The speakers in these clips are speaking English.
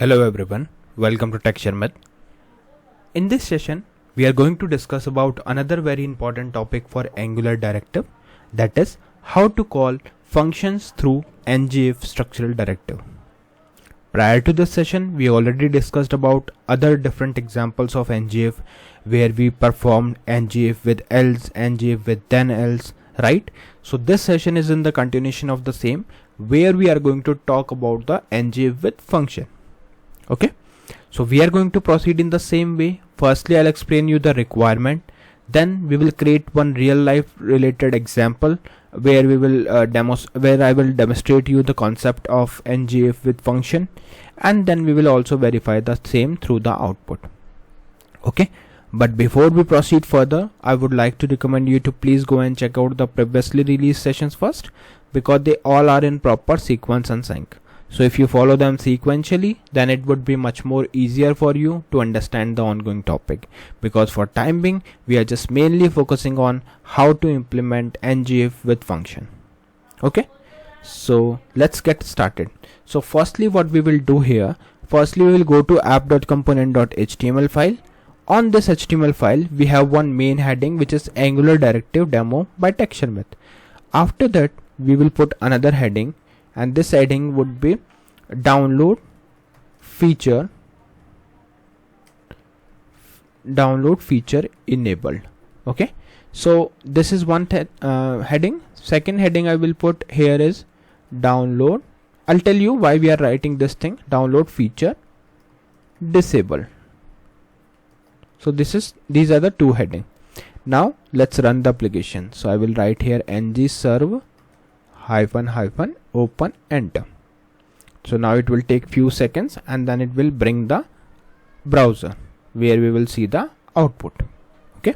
Hello everyone, welcome to Sharmit. In this session, we are going to discuss about another very important topic for Angular Directive, that is how to call functions through ngIf structural directive. Prior to this session, we already discussed about other different examples of ngIf where we performed ngIf with else, ngIf with then else, right? So this session is in the continuation of the same, where we are going to talk about the ngIf with function. Okay, so we are going to proceed in the same way. Firstly, I'll explain you the requirement. Then we will create one real life related example where we will I will demonstrate you the concept of ngIf with function, and then we will also verify the same through the output. Okay, but before we proceed further, I would like to recommend you to please go and check out the previously released sessions first, because they all are in proper sequence and sync. So if you follow them sequentially, then it would be much more easier for you to understand the ongoing topic, because for time being we are just mainly focusing on how to implement ngIf with function. Okay, so let's get started. So firstly, what we will do here, firstly we will go to app.component.html file. On this HTML file we have one main heading which is Angular Directive Demo by Sharmit. After that we will put another heading, and this heading would be download feature enabled. Okay, so this is one heading. Second heading I will put here is download. I'll tell you why we are writing this thing, download feature disabled. So these are the two heading. Now let's run the application. So I will write here ngserve -- open, enter. So now it will take few seconds and then it will bring the browser where we will see the output. Okay,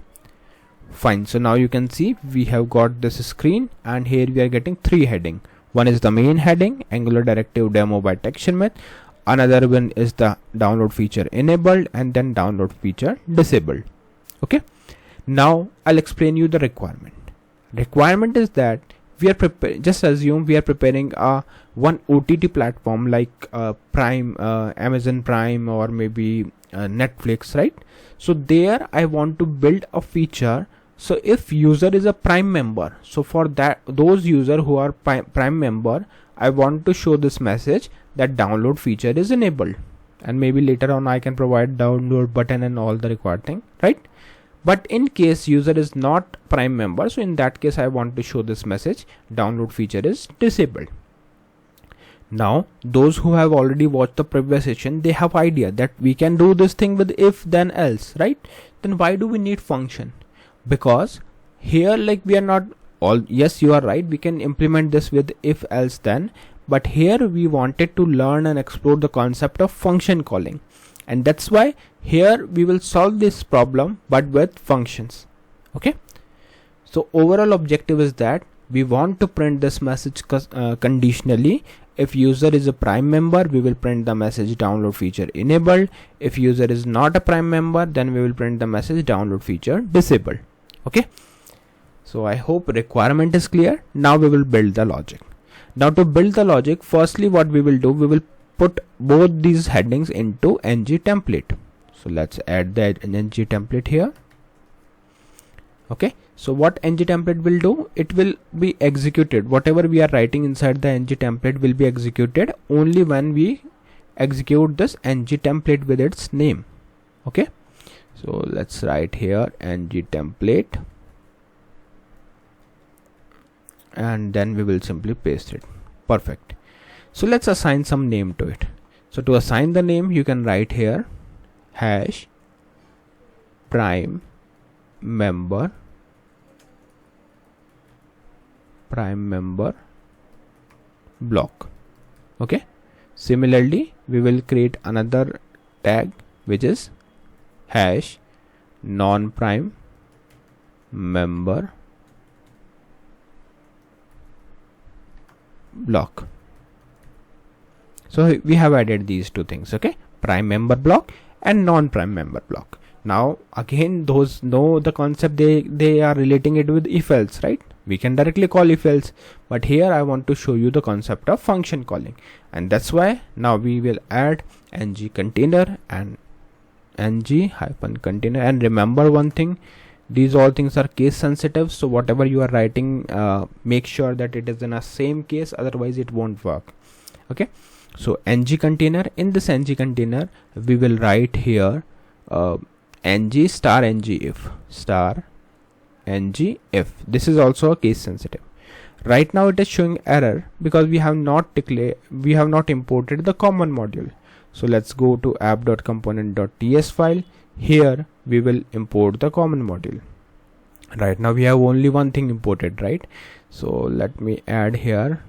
fine. So now you can see we have got this screen, and here we are getting three heading. One is the main heading, Angular Directive Demo by Sharmit. Another one is the download feature enabled, and then download feature disabled. Okay, now I'll explain you the requirement. Requirement is that we are just assume we are preparing one OTT platform like Prime, Amazon Prime, or maybe Netflix, right? So there I want to build a feature. So if user is a Prime member, so for that those user who are Prime member, I want to show this message that download feature is enabled, and maybe later on I can provide download button and all the required thing, right? But in case user is not Prime member, so in that case I want to show this message download feature is disabled. Now those who have already watched the previous session, they have idea that we can do this thing with if then else, right? Then why do we need function? Because here like we are not all, yes you are right, we can implement this with if else then, but here we wanted to learn and explore the concept of function calling, and that's why here we will solve this problem but with functions. Okay, so overall objective is that we want to print this message conditionally. If user is a Prime member, we will print the message download feature enabled. If user is not a Prime member, then we will print the message download feature disabled. Okay, so I hope requirement is clear. Now we will build the logic. Now to build the logic, firstly what we will do, we will put both these headings into ng template. So let's add the ng template here. Okay, so what ng template will do, it will be executed, whatever we are writing inside the ng template will be executed only when we execute this ng template with its name. Okay, so let's write here ng template, and then we will simply paste it. Perfect. So let's assign some name to it. So to assign the name, you can write here hash prime member block. Okay, similarly we will create another tag which is hash non-prime member block. So we have added these two things. Okay, prime member block and non-prime member block. Now again, those know the concept, they are relating it with if else, right? we can directly call if else, but here I want to show you the concept of function calling, and that's why now we will add ng container and ng-container. And remember one thing, these all things are case sensitive, so whatever you are writing, make sure that it is in a same case, otherwise it won't work. Okay, so ng container, in this ng container we will write here ng star ngIf star ngIf. This is also a case sensitive. Right now it is showing error because we have not imported the common module. So let's go to app.component.ts file. Here we will import the common module. Right now we have only one thing imported, right? So let me add here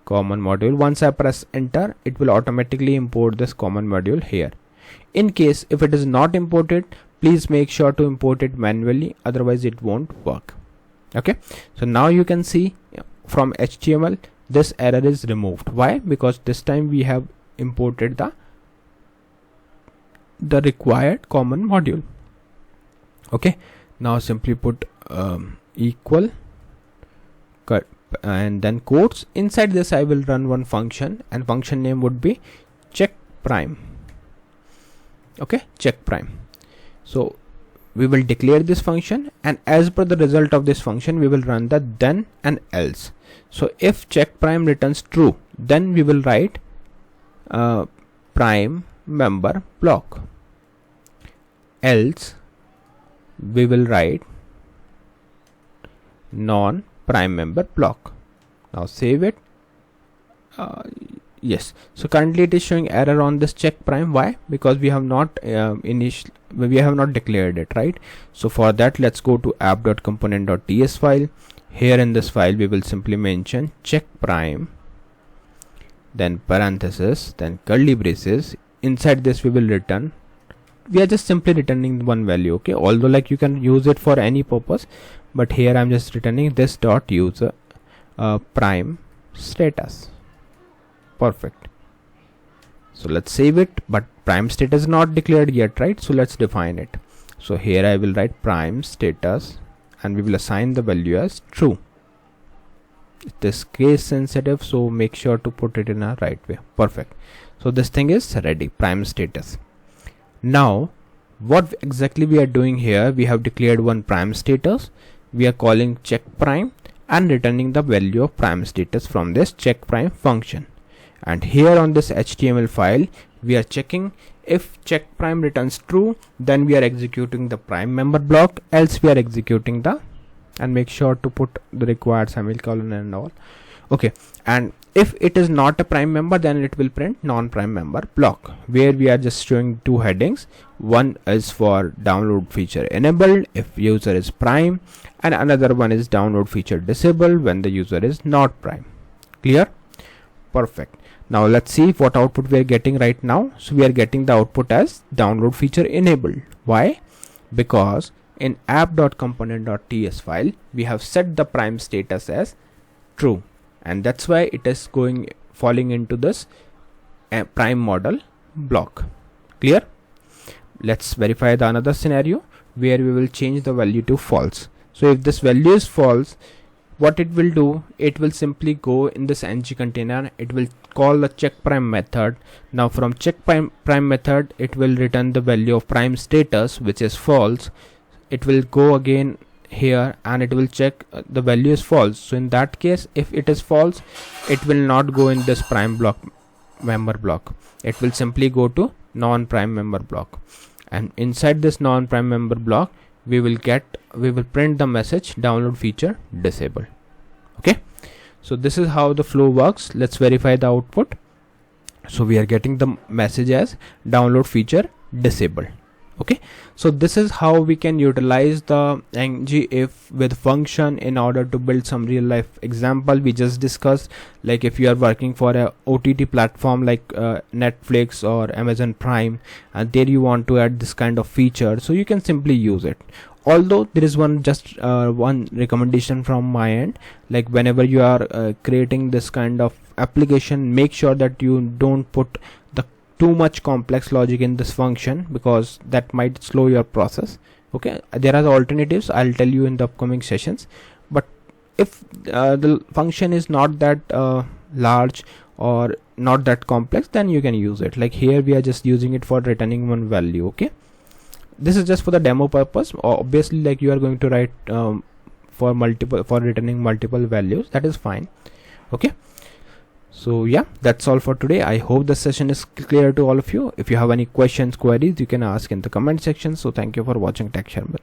common module. Once I press enter, it will automatically import this common module here. In case if it is not imported, please make sure to import it manually, otherwise it won't work. Okay, so now you can see from HTML this error is removed. Why? Because this time we have imported the required common module. Okay, now simply put equal and then quotes. Inside this I will run one function, and function name would be check prime. Okay, check prime. So we will declare this function, and as per the result of this function we will run the then and else. So if check prime returns true, then we will write prime member block, else we will write non prime member block. Now save it. Yes, so currently it is showing error on this check prime. Why? Because we have not declared it, right? So for that, let's go to app.component.ts file. Here in this file we will simply mention check prime, then parenthesis, then curly braces. Inside this we will return, we are just simply returning one value. Okay, although like you can use it for any purpose, but here I'm just returning this dot user prime status. Perfect. So let's save it, but prime status is not declared yet, right? So let's define it. So here I will write prime status, and we will assign the value as true. It is case sensitive, so make sure to put it in a right way. Perfect. So this thing is ready, prime status. Now what exactly we are doing here, we have declared one prime status, we are calling check prime and returning the value of prime status from this check prime function. And here on this HTML file we are checking if check prime returns true, then we are executing the prime member block, else we are executing the, and make sure to put the required semicolon and all. Okay, and if it is not a prime member, then it will print non-prime member block, where we are just showing two headings. One is for download feature enabled if user is prime, and another one is download feature disabled when the user is not prime. Clear? Perfect. Now let's see what output we are getting right now. So we are getting the output as download feature enabled. Why? Because in app.component.ts file we have set the prime status as true, and that's why it is falling into this prime model block. Clear? Let's verify the another scenario where we will change the value to false. So if this value is false, what it will do, it will simply go in this ng container, it will call the check prime method. Now from check prime method it will return the value of prime status, which is false. It will go again here and it will check the value is false. So in that case, if it is false, it will not go in this prime block member block, it will simply go to non-prime member block, and inside this non-prime member block we will print the message download feature disabled. Okay, so this is how the flow works. Let's verify the output. So we are getting the message as download feature disabled. Okay, so this is how we can utilize the ngIf with function in order to build some real life example we just discussed. Like if you are working for a OTT platform like Netflix or Amazon Prime, and there you want to add this kind of feature, so you can simply use it. Although there is one recommendation from my end, like whenever you are creating this kind of application, make sure that you don't put the too much complex logic in this function, because that might slow your process. Okay, there are alternatives, I'll tell you in the upcoming sessions, but if the function is not that large or not that complex, then you can use it. Like here we are just using it for returning one value. Okay, this is just for the demo purpose. Obviously, like you are going to write for returning multiple values, that is fine. Okay, so yeah, that's all for today. I hope the session is clear to all of you. If you have any questions, queries, you can ask in the comment section. So thank you for watching Tech Sharmit.